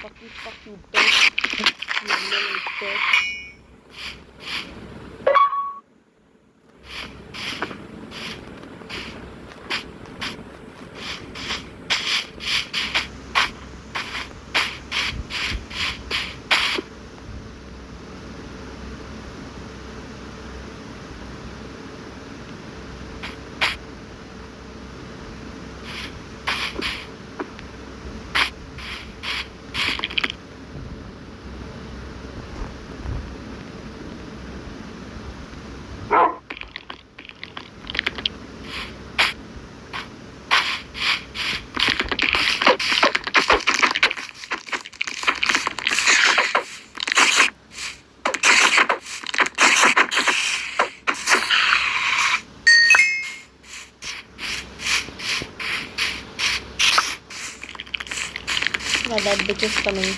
fuck you, bitch. You little bitch. Yeah, that bitch is coming.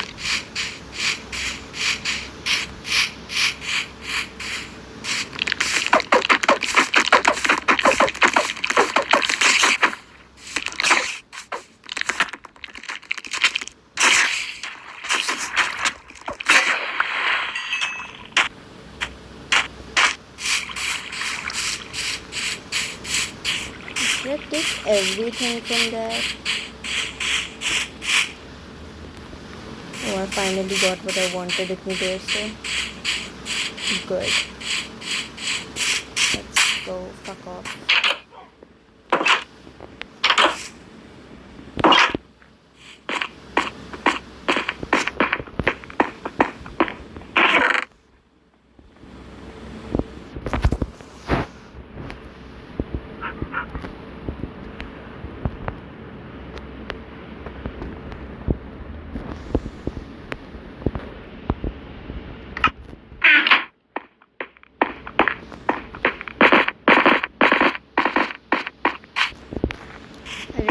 Should I take everything from there? Oh, I finally got what I wanted with me there, so good. Let's go. Fuck off.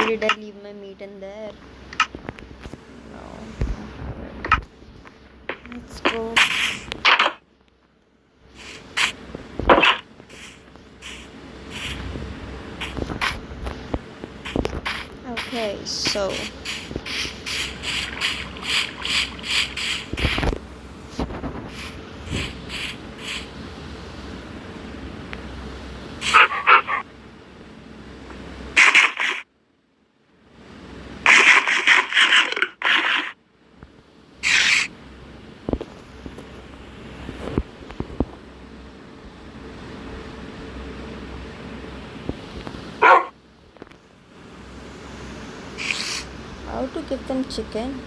Did I leave my meat in there? No, I haven't. Let's go. Okay, so how to give them chicken?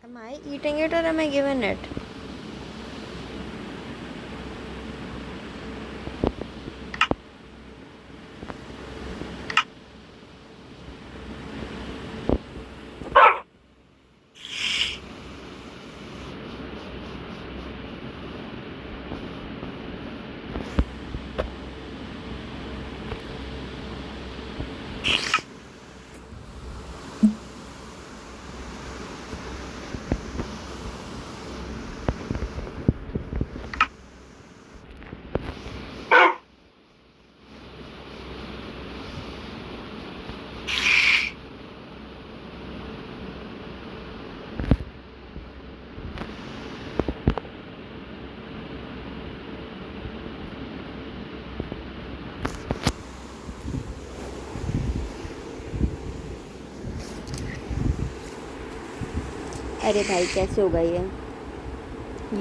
Am I eating it or am I giving it? अरे भाई कैसे होगा ये?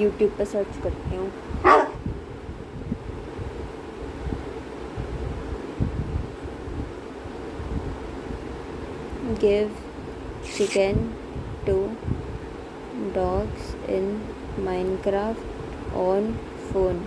YouTube पे search करती हूँ. Give chicken to dogs in Minecraft on phone.